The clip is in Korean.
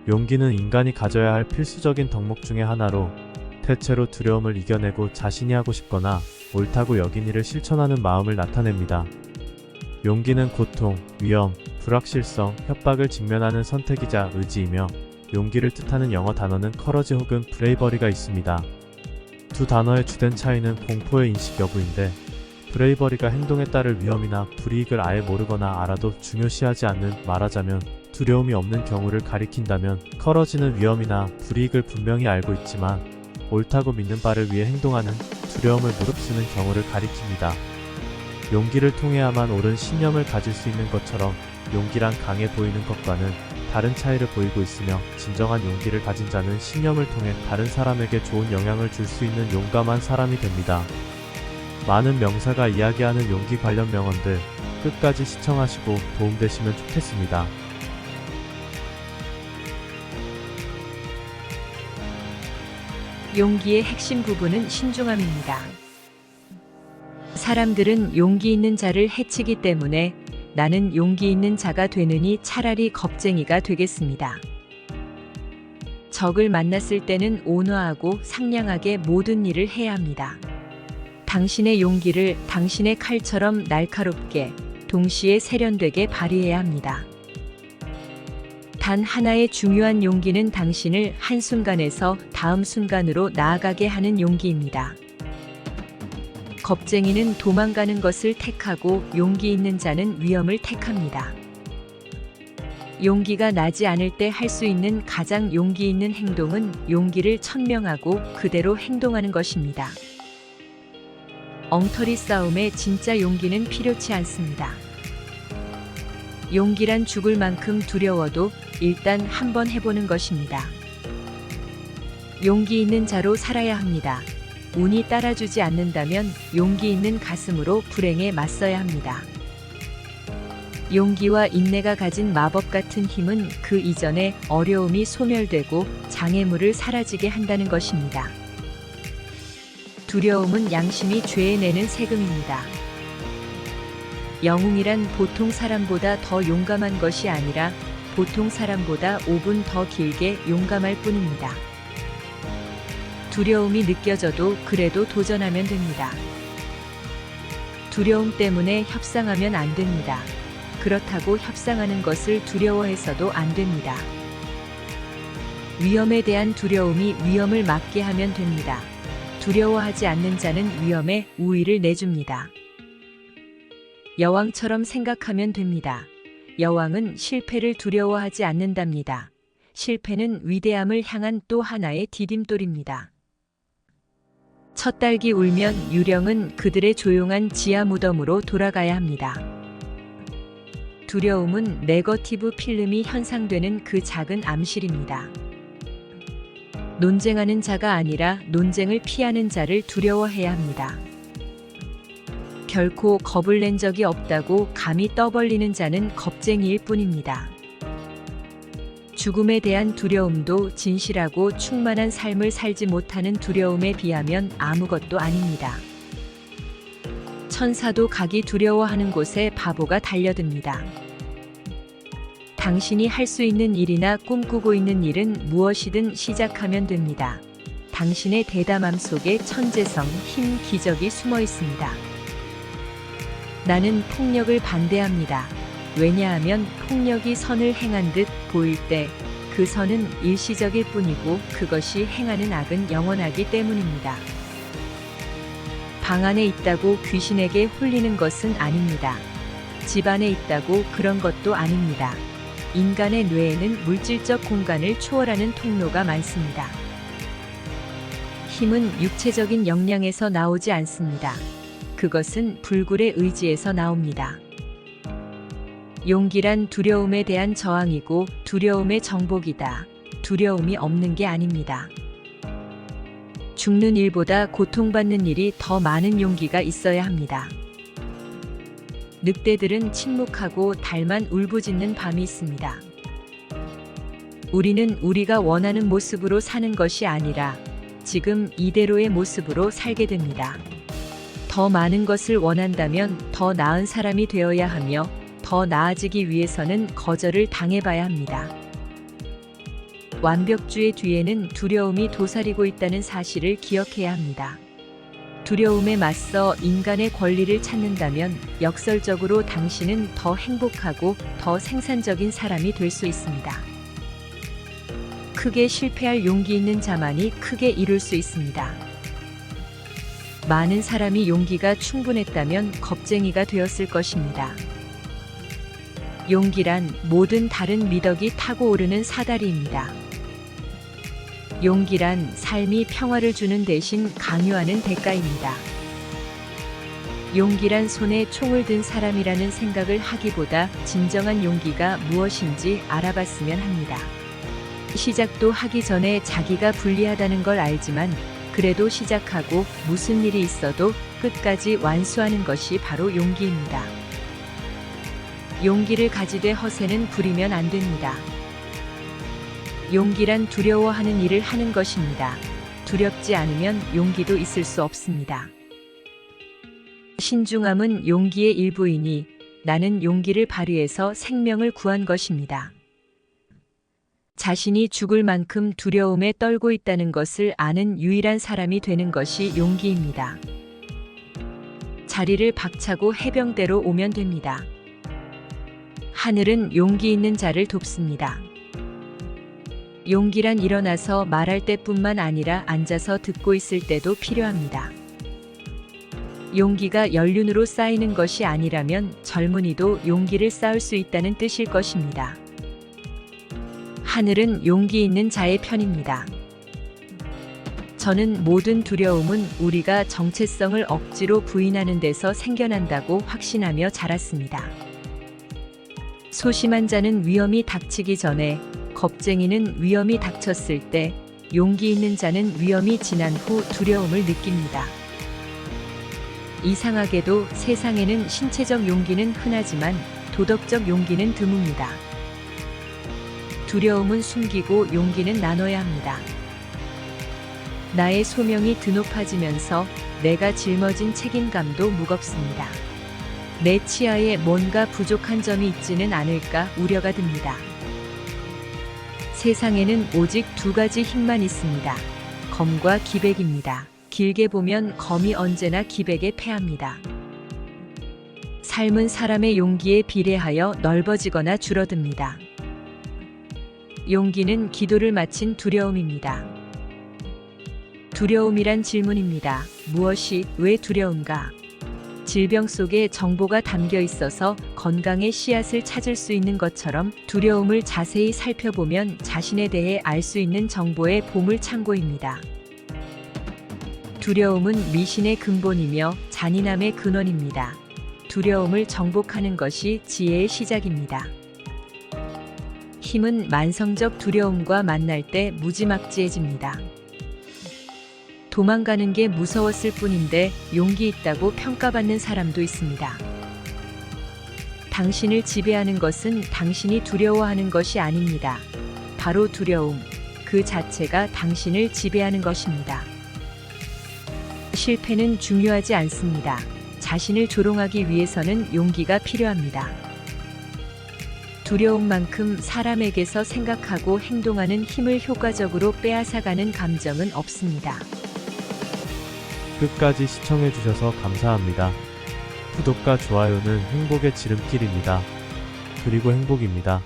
용기는 인간이 가져야 할 필수적인 덕목 중의 하나로 대체로 두려움을 이겨내고 자신이 하고 싶거나 옳다고 여긴 일을 실천하는 마음을 나타냅니다. 용기는 고통, 위험, 불확실성, 협박을 직면하는 선택이자 의지이며 용기를 뜻하는 영어 단어는 커러지 혹은 브레이버리가 있습니다. 두 단어의 주된 차이는 공포의 인식 여부인데 브레이버리가 행동에 따를 위험이나 불이익을 아예 모르거나 알아도 중요시하지 않는, 말하자면 두려움이 없는 경우를 가리킨다면 커러지는 위험이나 불이익을 분명히 알고 있지만 옳다고 믿는 바를 위해 행동하는, 두려움을 무릅쓰는 경우를 가리킵니다. 용기를 통해야만 옳은 신념을 가질 수 있는 것처럼 용기란 강해 보이는 것과는 다른 차이를 보이고 있으며 진정한 용기를 가진 자는 신념을 통해 다른 사람에게 좋은 영향을 줄 수 있는 용감한 사람이 됩니다. 많은 명사가 이야기하는 용기 관련 명언들 끝까지 시청하시고 도움되시면 좋겠습니다. 용기의 핵심 부분은 신중함입니다. 사람들은 용기 있는 자를 해치기 때문에 나는 용기 있는 자가 되느니 차라리 겁쟁이가 되겠습니다. 적을 만났을 때는 온화하고 상냥하게 모든 일을 해야 합니다. 당신의 용기를 당신의 칼처럼 날카롭게 동시에 세련되게 발휘해야 합니다. 단 하나의 중요한 용기는 당신을 한순간에서 다음 순간으로 나아가게 하는 용기입니다. 겁쟁이는 도망가는 것을 택하고 용기 있는 자는 위험을 택합니다. 용기가 나지 않을 때 할 수 있는 가장 용기 있는 행동은 용기를 천명하고 그대로 행동하는 것입니다. 엉터리 싸움에 진짜 용기는 필요치 않습니다. 용기란 죽을 만큼 두려워도 일단 한번 해보는 것입니다. 용기 있는 자로 살아야 합니다. 운이 따라주지 않는다면 용기 있는 가슴으로 불행에 맞서야 합니다. 용기와 인내가 가진 마법 같은 힘은 그 이전에 어려움이 소멸되고 장애물을 사라지게 한다는 것입니다. 두려움은 양심이 죄에 내는 세금입니다. 영웅이란 보통 사람보다 더 용감한 것이 아니라 보통 사람보다 5분 더 길게 용감할 뿐입니다. 두려움이 느껴져도 그래도 도전하면 됩니다. 두려움 때문에 협상하면 안 됩니다. 그렇다고 협상하는 것을 두려워해서도 안 됩니다. 위험에 대한 두려움이 위험을 막게 하면 됩니다. 두려워하지 않는 자는 위험에 우위를 내줍니다. 여왕처럼 생각하면 됩니다. 여왕은 실패를 두려워하지 않는답니다. 실패는 위대함을 향한 또 하나의 디딤돌입니다. 첫 딸기 울면 유령은 그들의 조용한 지하 무덤으로 돌아가야 합니다. 두려움은 네거티브 필름이 현상되는 그 작은 암실입니다. 논쟁하는 자가 아니라 논쟁을 피하는 자를 두려워해야 합니다. 결코 겁을 낸 적이 없다고 감히 떠벌리는 자는 겁쟁이일 뿐입니다. 죽음에 대한 두려움도 진실하고 충만한 삶을 살지 못하는 두려움에 비하면 아무것도 아닙니다. 천사도 가기 두려워하는 곳에 바보가 달려듭니다. 당신이 할 수 있는 일이나 꿈꾸고 있는 일은 무엇이든 시작하면 됩니다. 당신의 대담함 속에 천재성, 힘, 기적이 숨어 있습니다. 나는 폭력을 반대합니다. 왜냐하면 폭력이 선을 행한 듯 보일 때 그 선은 일시적일 뿐이고 그것이 행하는 악은 영원하기 때문입니다. 방 안에 있다고 귀신에게 홀리는 것은 아닙니다. 집 안에 있다고 그런 것도 아닙니다. 인간의 뇌에는 물질적 공간을 초월하는 통로가 많습니다. 힘은 육체적인 역량에서 나오지 않습니다. 그것은 불굴의 의지에서 나옵니다. 용기란 두려움에 대한 저항이고 두려움의 정복이다. 두려움이 없는 게 아닙니다. 죽는 일보다 고통받는 일이 더 많은 용기가 있어야 합니다. 늑대들은 침묵하고 달만 울부짖는 밤이 있습니다. 우리는 우리가 원하는 모습으로 사는 것이 아니라 지금 이대로의 모습으로 살게 됩니다. 더 많은 것을 원한다면 더 나은 사람이 되어야 하며 더 나아지기 위해서는 거절을 당해봐야 합니다. 완벽주의 뒤에는 두려움이 도사리고 있다는 사실을 기억해야 합니다. 두려움에 맞서 인간의 권리를 찾는다면 역설적으로 당신은 더 행복하고 더 생산적인 사람이 될 수 있습니다. 크게 실패할 용기 있는 자만이 크게 이룰 수 있습니다. 많은 사람이 용기가 충분했다면 겁쟁이가 되었을 것입니다. 용기란 모든 다른 미덕이 타고 오르는 사다리입니다. 용기란 삶이 평화를 주는 대신 강요하는 대가입니다. 용기란 손에 총을 든 사람이라는 생각을 하기보다 진정한 용기가 무엇인지 알아봤으면 합니다. 시작도 하기 전에 자기가 불리하다는 걸 알지만 그래도 시작하고 무슨 일이 있어도 끝까지 완수하는 것이 바로 용기입니다. 용기를 가지되 허세는 부리면 안 됩니다. 용기란 두려워하는 일을 하는 것입니다. 두렵지 않으면 용기도 있을 수 없습니다. 신중함은 용기의 일부이니 나는 용기를 발휘해서 생명을 구한 것입니다. 자신이 죽을 만큼 두려움에 떨고 있다는 것을 아는 유일한 사람이 되는 것이 용기입니다. 자리를 박차고 해병대로 오면 됩니다. 하늘은 용기 있는 자를 돕습니다. 용기란 일어나서 말할 때뿐만 아니라 앉아서 듣고 있을 때도 필요합니다. 용기가 연륜으로 쌓이는 것이 아니라면 젊은이도 용기를 쌓을 수 있다는 뜻일 것입니다. 하늘은 용기 있는 자의 편입니다. 저는 모든 두려움은 우리가 정체성을 억지로 부인하는 데서 생겨난다고 확신하며 자랐습니다. 소심한 자는 위험이 닥치기 전에, 겁쟁이는 위험이 닥쳤을 때, 용기 있는 자는 위험이 지난 후 두려움을 느낍니다. 이상하게도 세상에는 신체적 용기는 흔하지만 도덕적 용기는 드뭅니다. 두려움은 숨기고 용기는 나눠야 합니다. 나의 소명이 드높아지면서 내가 짊어진 책임감도 무겁습니다. 내 치아에 뭔가 부족한 점이 있지는 않을까 우려가 듭니다. 세상에는 오직 두 가지 힘만 있습니다. 검과 기백입니다. 길게 보면 검이 언제나 기백에 패합니다. 삶은 사람의 용기에 비례하여 넓어지거나 줄어듭니다. 용기는 기도를 마친 두려움입니다. 두려움이란 질문입니다. 무엇이 왜 두려운가? 질병 속에 정보가 담겨 있어서 건강의 씨앗을 찾을 수 있는 것처럼 두려움을 자세히 살펴보면 자신에 대해 알 수 있는 정보의 보물 창고입니다. 두려움은 미신의 근본이며 잔인함의 근원입니다. 두려움을 정복하는 것이 지혜의 시작입니다. 힘은 만성적 두려움과 만날 때 무지막지해집니다. 도망가는 게 무서웠을 뿐인데 용기 있다고 평가받는 사람도 있습니다. 당신을 지배하는 것은 당신이 두려워하는 것이 아닙니다. 바로 두려움, 그 자체가 당신을 지배하는 것입니다. 실패는 중요하지 않습니다. 자신을 조롱하기 위해서는 용기가 필요합니다. 두려움만큼 사람에게서 생각하고 행동하는 힘을 효과적으로 빼앗아가는 감정은 없습니다. 끝까지 시청해주셔서 감사합니다. 구독과 좋아요는 행복의 지름길입니다. 그리고 행복입니다.